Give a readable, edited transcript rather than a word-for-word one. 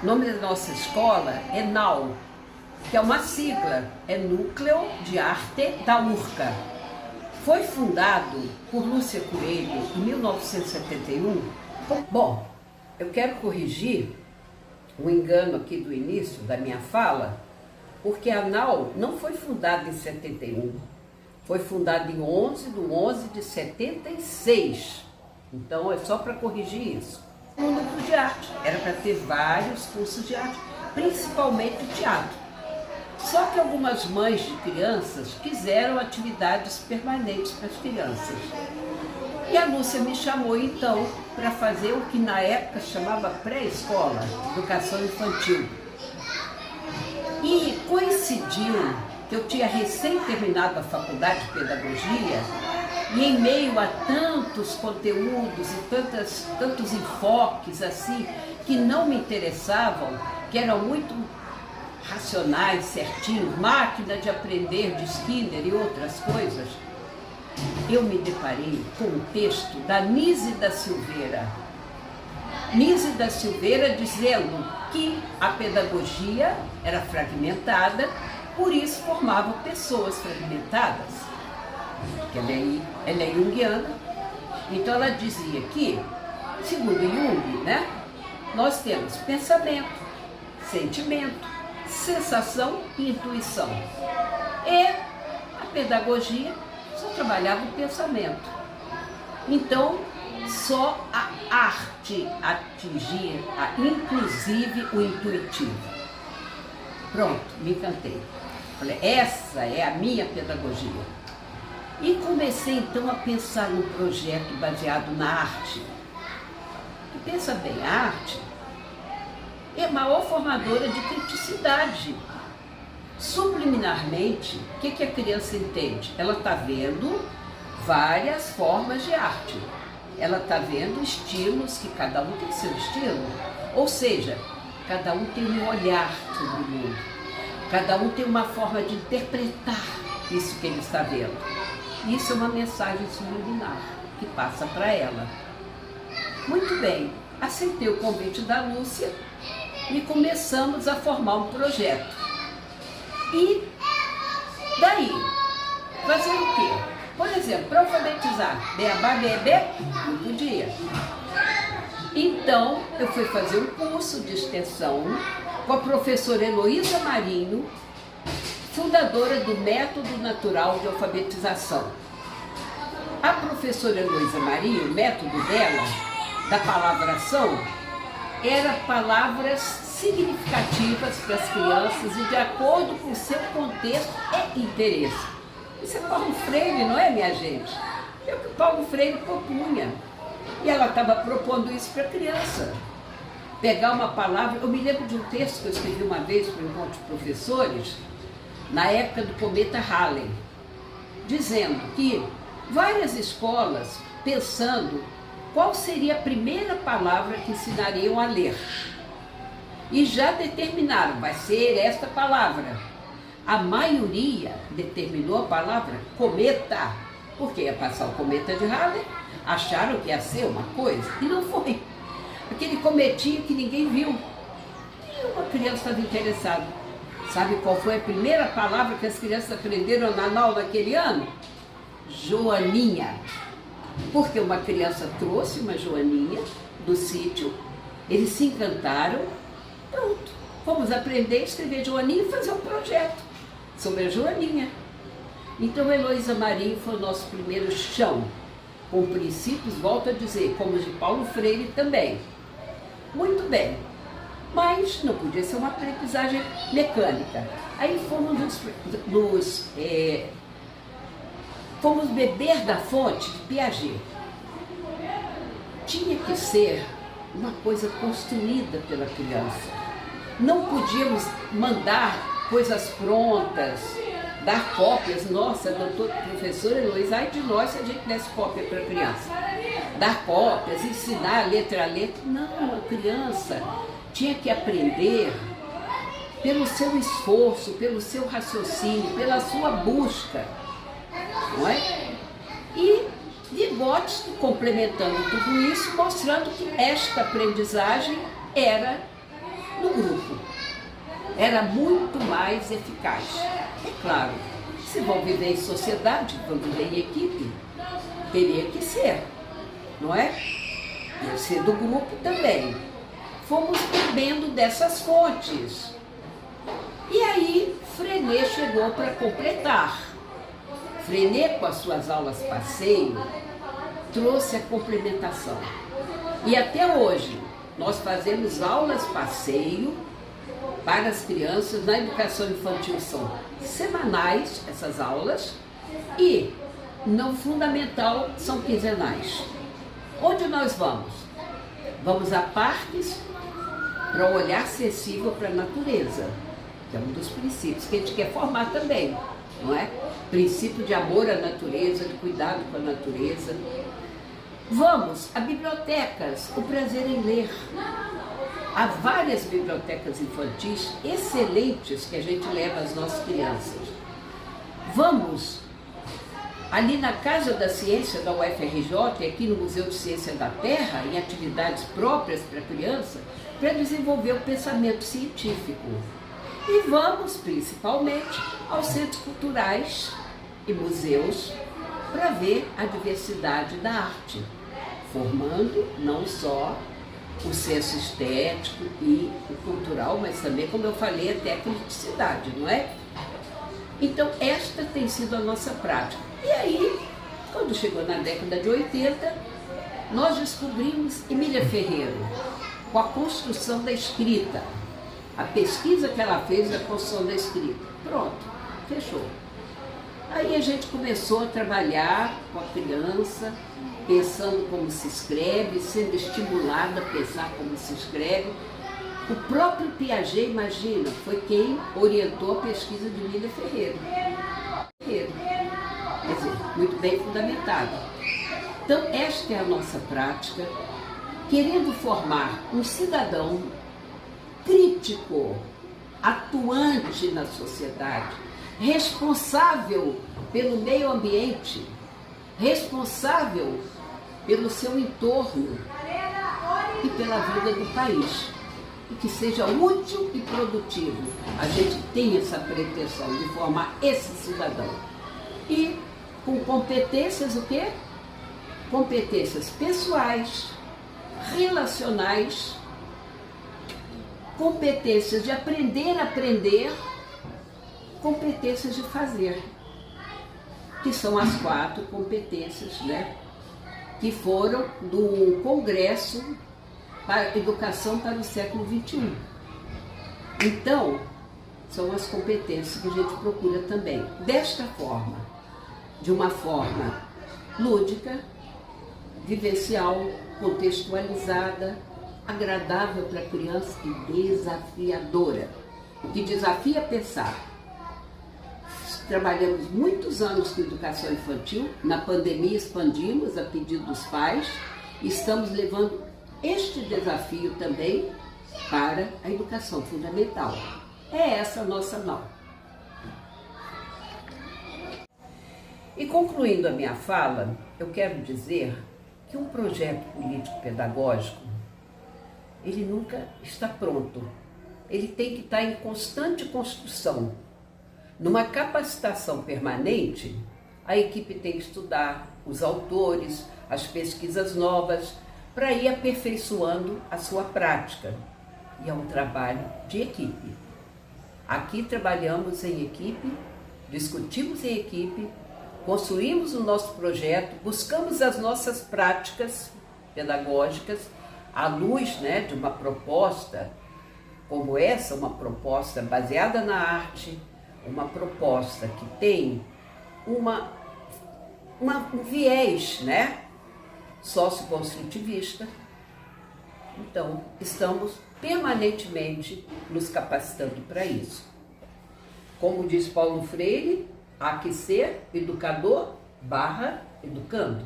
O nome da nossa escola é NAU, que é uma sigla, é Núcleo de Arte da URCA. Foi fundado por Lúcia Coelho em 1971. Bom, eu quero corrigir um engano aqui do início da minha fala, porque a NAU não foi fundada em 71, foi fundada em 11/11/76. Então é só para corrigir isso. Um núcleo de arte, era para ter vários cursos de arte, principalmente teatro. Só que algumas mães de crianças quiseram atividades permanentes para as crianças. E a Lúcia me chamou então para fazer o que na época chamava pré-escola, educação infantil. E coincidiu que eu tinha recém terminado a faculdade de pedagogia e em meio a tantos conteúdos e tantos enfoques assim que não me interessavam, que eram muito racionais, certinhos, máquina de aprender de Skinner e outras coisas, eu me deparei com um texto da Nise da Silveira. Nise da Silveira dizendo que a pedagogia era fragmentada, por isso formavam pessoas fragmentadas. Ela é junguiana, então ela dizia que, segundo Jung, nós temos pensamento, sentimento, sensação e intuição. E a pedagogia só trabalhava o pensamento. Então, só a arte atingia, inclusive o intuitivo. Pronto, me encantei. Falei, essa é a minha pedagogia. E comecei então a pensar num projeto baseado na arte. E pensa bem, a arte é a maior formadora de criticidade. Subliminarmente, o que a criança entende? Ela está vendo várias formas de arte. Ela está vendo estilos, que cada um tem seu estilo. Ou seja, cada um tem um olhar sobre o mundo. Cada um tem uma forma de interpretar isso que ele está vendo. Isso é uma mensagem subliminar que passa para ela. Muito bem, aceitei o convite da Lúcia e começamos a formar um projeto. E daí, fazer o quê? Por exemplo, para alfabetizar, beabá, bebê, não podia. Então, eu fui fazer um curso de extensão com a professora Heloísa Marinho, fundadora do Método Natural de Alfabetização. A professora Heloísa Marinho, o método dela, da palavra ação, era palavras significativas para as crianças e de acordo com o seu contexto e interesse. Isso é Paulo Freire, não é, minha gente? É o que Paulo Freire propunha. E ela estava propondo isso para a criança. Pegar uma palavra... Eu me lembro de um texto que eu escrevi uma vez para um encontro de professores, na época do cometa Halley, dizendo que várias escolas, pensando qual seria a primeira palavra que ensinariam a ler. E já determinaram, vai ser esta palavra. A maioria determinou a palavra cometa, porque ia passar o cometa de Halley, acharam que ia ser uma coisa, e não foi. Aquele cometinho que ninguém viu. E uma criança estava interessada. Sabe qual foi a primeira palavra que as crianças aprenderam na NAU naquele ano? Joaninha. Porque uma criança trouxe uma joaninha do sítio, eles se encantaram, pronto, vamos aprender a escrever joaninha e fazer um projeto sobre a joaninha. Então a Heloísa Marinho foi o nosso primeiro chão, com princípios, volto a dizer, como os de Paulo Freire também. Muito bem, mas não podia ser uma aprendizagem mecânica. Aí fomos beber da fonte de Piaget. Tinha que ser uma coisa construída pela criança. Não podíamos mandar coisas prontas, dar cópias. Nossa, professora Heloísa, ai de nós se a gente desse cópia para a criança. Dar cópias, ensinar letra a letra. Não, a criança tinha que aprender pelo seu esforço, pelo seu raciocínio, pela sua busca. Não é? E Vygotsky complementando tudo isso, mostrando que esta aprendizagem era no grupo. Era muito mais eficaz. É claro, se vão viver em sociedade, vão viver em equipe, teria que ser, não é? Deve ser do grupo também. Fomos bebendo dessas fontes. E aí, Freinet chegou para completar. Freinet, com as suas aulas passeio, trouxe a complementação. E até hoje, nós fazemos aulas passeio para as crianças na educação infantil. São semanais essas aulas e no fundamental são quinzenais. Onde nós vamos? Vamos a parques para um olhar sensível para a natureza, que é um dos princípios que a gente quer formar também, não é? Princípio de amor à natureza, de cuidado com a natureza. Vamos a bibliotecas, o prazer em ler. Há várias bibliotecas infantis excelentes que a gente leva às nossas crianças. Vamos ali na Casa da Ciência da UFRJ, aqui no Museu de Ciência da Terra, em atividades próprias para a criança, para desenvolver o pensamento científico. E vamos, principalmente, aos centros culturais e museus para ver a diversidade da arte, formando não só o senso estético e o cultural, mas também, como eu falei, a tecnicidade, não é? Então, esta tem sido a nossa prática. E aí, quando chegou na década de 80, nós descobrimos Emília Ferreiro, com a construção da escrita. A pesquisa que ela fez da construção da escrita. Pronto, fechou. Aí a gente começou a trabalhar com a criança, pensando como se escreve, sendo estimulada a pensar como se escreve. O próprio Piaget, imagina, foi quem orientou a pesquisa de Emília Ferreiro. Quer dizer, muito bem fundamentado. Então, esta é a nossa prática, querendo formar um cidadão crítico, atuante na sociedade, responsável pelo meio ambiente, responsável pelo seu entorno e pela vida do país. E que seja útil e produtivo. A gente tem essa pretensão de formar esse cidadão. E com competências o quê? Competências pessoais, relacionais, competências de aprender a aprender, competências de fazer, que são as 4 competências, né, que foram do Congresso para Educação para o século XXI. Então, são as competências que a gente procura também. Desta forma, de uma forma lúdica, vivencial, contextualizada, agradável para a criança e desafiadora. O que desafia a pensar. Trabalhamos muitos anos com educação infantil, na pandemia expandimos a pedido dos pais, e estamos levando este desafio também para a educação fundamental. É essa a nossa mão. E concluindo a minha fala, eu quero dizer que um projeto político-pedagógico, ele nunca está pronto. Ele tem que estar em constante construção. Numa capacitação permanente, a equipe tem que estudar os autores, as pesquisas novas, para ir aperfeiçoando a sua prática. E é um trabalho de equipe. Aqui trabalhamos em equipe, discutimos em equipe, construímos o nosso projeto, buscamos as nossas práticas pedagógicas à luz, né, de uma proposta como essa, uma proposta baseada na arte, uma proposta que tem um viés, né, socioconstrutivista. Então, estamos permanentemente nos capacitando para isso. Como diz Paulo Freire, há que ser educador / educando.